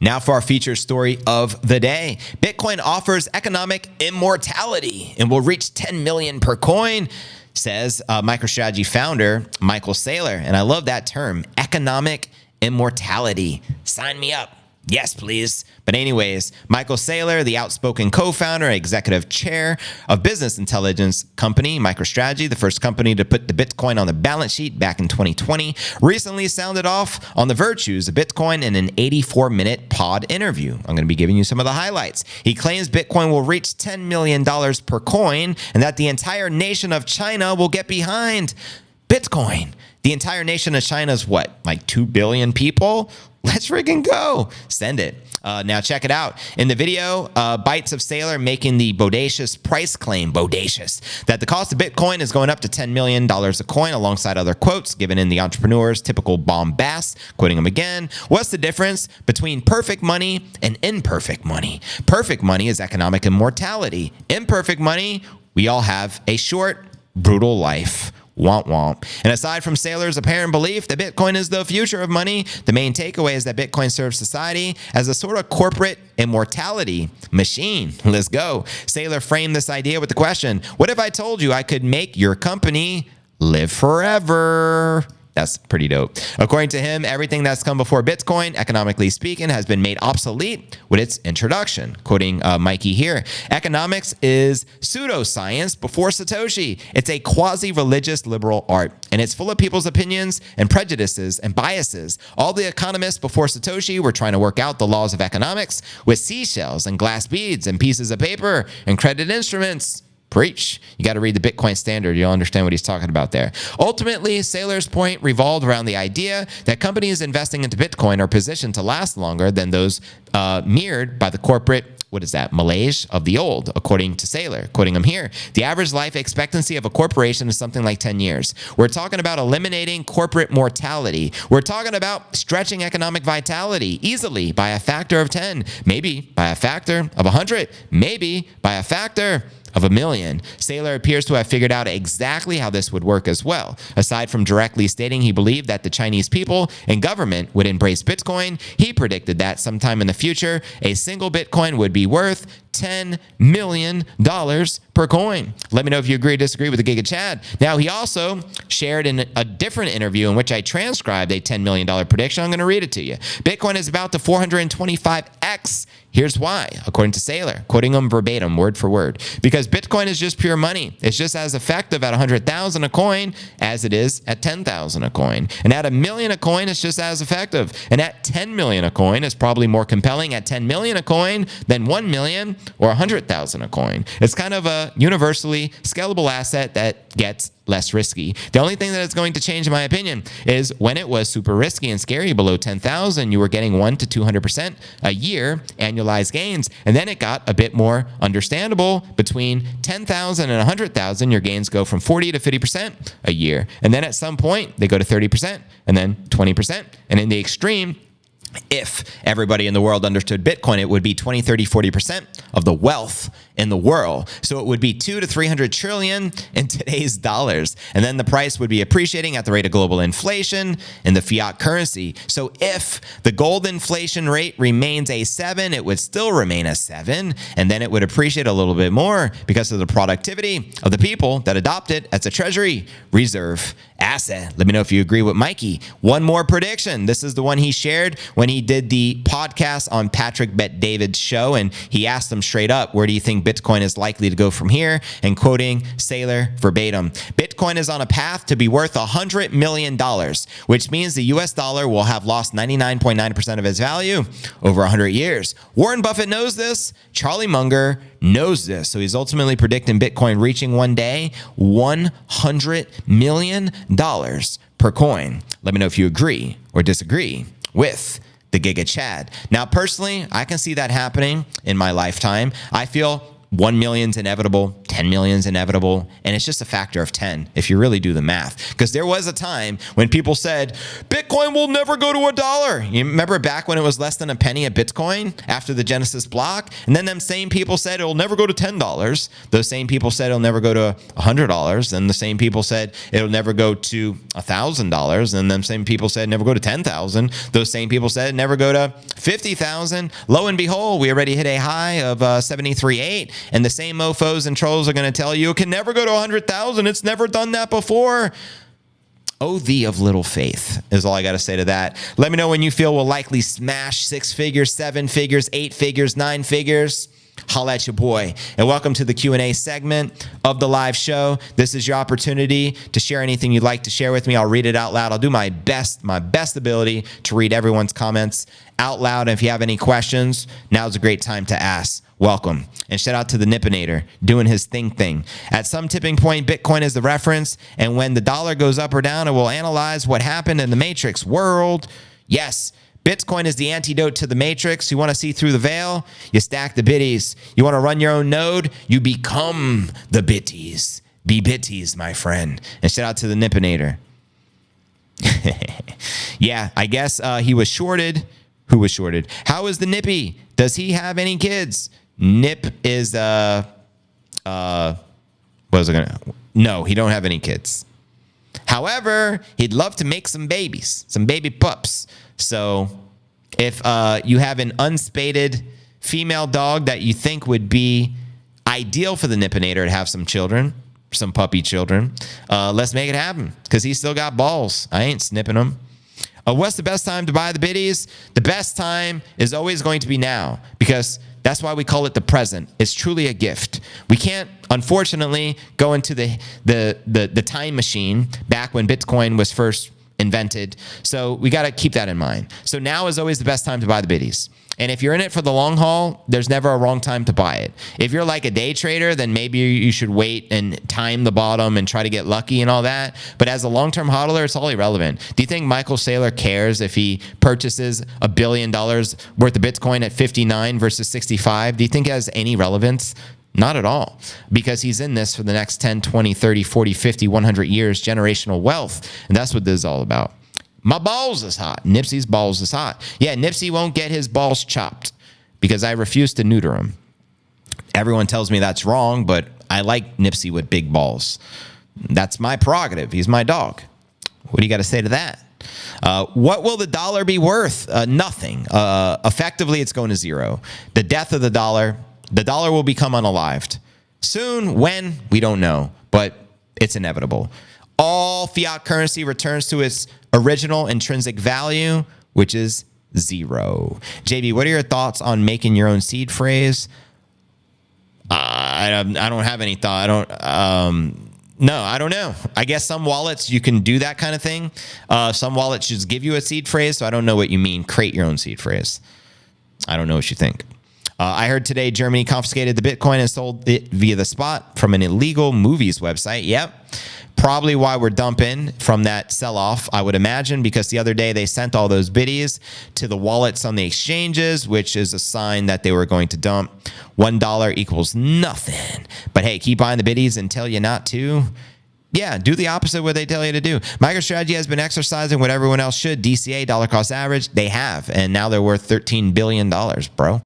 Now for our feature story of the day. Bitcoin offers economic immortality and will reach 10 million per coin, says Microstrategy founder Michael Saylor. And I love that term, economic immortality. Sign me up. Yes, please. But anyways, Michael Saylor, the outspoken co-founder, executive chair of business intelligence company Microstrategy, the first company to put the Bitcoin on the balance sheet back in 2020, recently sounded off on the virtues of Bitcoin in an 84-minute pod interview. I'm going to be giving you some of the highlights. He claims Bitcoin will reach $10 million per coin and that the entire nation of China will get behind Bitcoin. The entire nation of China is what, like 2 billion people? Let's freaking go. Send it. Now check it out. In the video, Bytes of Saylor making the bodacious price claim, bodacious, that the cost of Bitcoin is going up to $10 million a coin alongside other quotes given in the entrepreneur's typical bombast. Quoting him again, what's the difference between perfect money and imperfect money? Perfect money is economic immortality. Imperfect money, we all have a short, brutal life. Womp womp. And aside from Saylor's apparent belief that Bitcoin is the future of money, the main takeaway is that Bitcoin serves society as a sort of corporate immortality machine. Let's go. Saylor framed this idea with the question, what if I told you I could make your company live forever? That's pretty dope. According to him, everything that's come before Bitcoin, economically speaking, has been made obsolete with its introduction. Quoting Mikey here, economics is pseudoscience before Satoshi. It's a quasi-religious liberal art, and it's full of people's opinions and prejudices and biases. All the economists before Satoshi were trying to work out the laws of economics with seashells and glass beads and pieces of paper and credit instruments. Preach. You got to read the Bitcoin Standard. You'll understand what he's talking about there. Ultimately, Saylor's point revolved around the idea that companies investing into Bitcoin are positioned to last longer than those mirrored by the corporate, malaise of the old, according to Saylor. Quoting him here, the average life expectancy of a corporation is something like 10 years. We're talking about eliminating corporate mortality. We're talking about stretching economic vitality easily by a factor of 10, maybe by a factor of 100, maybe by a factor of 1 million. Saylor appears to have figured out exactly how this would work as well. Aside from directly stating he believed that the Chinese people and government would embrace Bitcoin, he predicted that sometime in the future, a single Bitcoin would be worth $10 million per coin. Let me know if you agree or disagree with the Giga Chad. Now, he also shared in a different interview in which I transcribed a $10 million prediction. I'm going to read it to you. Bitcoin is about to 425x. Here's why, according to Saylor, quoting him verbatim, word for word. Because Bitcoin is just pure money. It's just as effective at 100,000 a coin as it is at 10,000 a coin. And at 1 million a coin, it's just as effective. And at 10 million a coin, it's probably more compelling at 10 million a coin than 1 million or 100,000 a coin. It's kind of a universally scalable asset that gets less risky. The only thing that is going to change, in my opinion, is when it was super risky and scary below 10,000, you were getting 1 to 200% a year annualized gains. And then it got a bit more understandable. Between 10,000 and 100,000, your gains go from 40 to 50% a year. And then at some point, they go to 30% and then 20%. And in the extreme, if everybody in the world understood Bitcoin, it would be 20, 30, 40% of the wealth in the world. So it would be 200 to 300 trillion in today's dollars. And then the price would be appreciating at the rate of global inflation in the fiat currency. So if the gold inflation rate remains a 7, it would still remain a 7. And then it would appreciate a little bit more because of the productivity of the people that adopt it as a treasury reserve asset. Let me know if you agree with Mikey. One more prediction. This is the one he shared when he did the podcast on Patrick Bet-David's show, and he asked him straight up, where do you think Bitcoin is likely to go from here? And quoting Saylor verbatim, Bitcoin is on a path to be worth $100 million, which means the US dollar will have lost 99.9% of its value over 100 years. Warren Buffett knows this. Charlie Munger knows this. So he's ultimately predicting Bitcoin reaching one day $100 million per coin. Let me know if you agree or disagree with the Giga Chad. Now, personally, I can see that happening in my lifetime. I feel 1 million's inevitable, 10 million's inevitable, and it's just a factor of 10 if you really do the math. Because there was a time when people said, Bitcoin will never go to $1. You remember back when it was less than a penny a Bitcoin after the Genesis block? And then them same people said it'll never go to $10. Those same people said it'll never go to $100. And the same people said it'll never go to $1,000. And them same people said never go to 10,000. Those same people said never go to 50,000. Lo and behold, we already hit a high of 73.8. And the same mofos and trolls are going to tell you it can never go to 100,000. It's never done that before. Oh, thee of little faith is all I got to say to that. Let me know when you feel we'll likely smash 6 figures, 7 figures, 8 figures, 9 figures. Holla at your boy. And welcome to the Q&A segment of the live show. This is your opportunity to share anything you'd like to share with me. I'll read it out loud. I'll do my best ability to read everyone's comments out loud. And if you have any questions, now's a great time to ask. Welcome. And shout out to the Nippinator doing his thing. At some tipping point, Bitcoin is the reference. And when the dollar goes up or down, it will analyze what happened in the matrix world. Yes. Bitcoin is the antidote to the matrix. You want to see through the veil? You stack the bitties. You want to run your own node? You become the bitties. Be bitties, my friend. And shout out to the Nippinator. Yeah, I guess he was shorted. Who was shorted? How is the Nippy? Does he have any kids? Nip is what was I gonna? No, he don't have any kids. However, he'd love to make some babies, some baby pups. So if you have an unspaded female dog that you think would be ideal for the Nippinator to have some children, some puppy children, let's make it happen because he's still got balls. I ain't snipping them. What's the best time to buy the biddies? The best time is always going to be now because that's why we call it the present. It's truly a gift. We can't, unfortunately, go into the time machine back when Bitcoin was first invented. So we got to keep that in mind. So now is always the best time to buy the biddies. And if you're in it for the long haul, there's never a wrong time to buy it. If you're like a day trader, then maybe you should wait and time the bottom and try to get lucky and all that. But as a long-term hodler, it's all irrelevant. Do you think Michael Saylor cares if he purchases $1 billion worth of Bitcoin at 59 versus 65? Do you think it has any relevance? Not at all, because he's in this for the next 10, 20, 30, 40, 50, 100 years, generational wealth. And that's what this is all about. My balls is hot. Nipsey's balls is hot. Yeah, Nipsey won't get his balls chopped because I refuse to neuter him. Everyone tells me that's wrong, but I like Nipsey with big balls. That's my prerogative. He's my dog. What do you got to say to that? What will the dollar be worth? Nothing. Effectively, it's going to zero. The death of the dollar will become unalived. Soon, when? We don't know, but it's inevitable. All fiat currency returns to its original intrinsic value, which is zero. JB, what are your thoughts on making your own seed phrase? I don't have any thought. No, I don't know. I guess some wallets you can do that kind of thing. Some wallets just give you a seed phrase, so I don't know what you mean. Create your own seed phrase. I don't know what you think. I heard today Germany confiscated the Bitcoin and sold it via the spot from an illegal movies website. Yep. Probably why we're dumping from that sell-off, I would imagine, because the other day they sent all those biddies to the wallets on the exchanges, which is a sign that they were going to dump. $1 equals nothing. But hey, keep buying the biddies and tell you not to. Yeah, do the opposite of what they tell you to do. Microstrategy has been exercising what everyone else should. DCA, dollar cost average, they have. And now they're worth $13 billion, bro.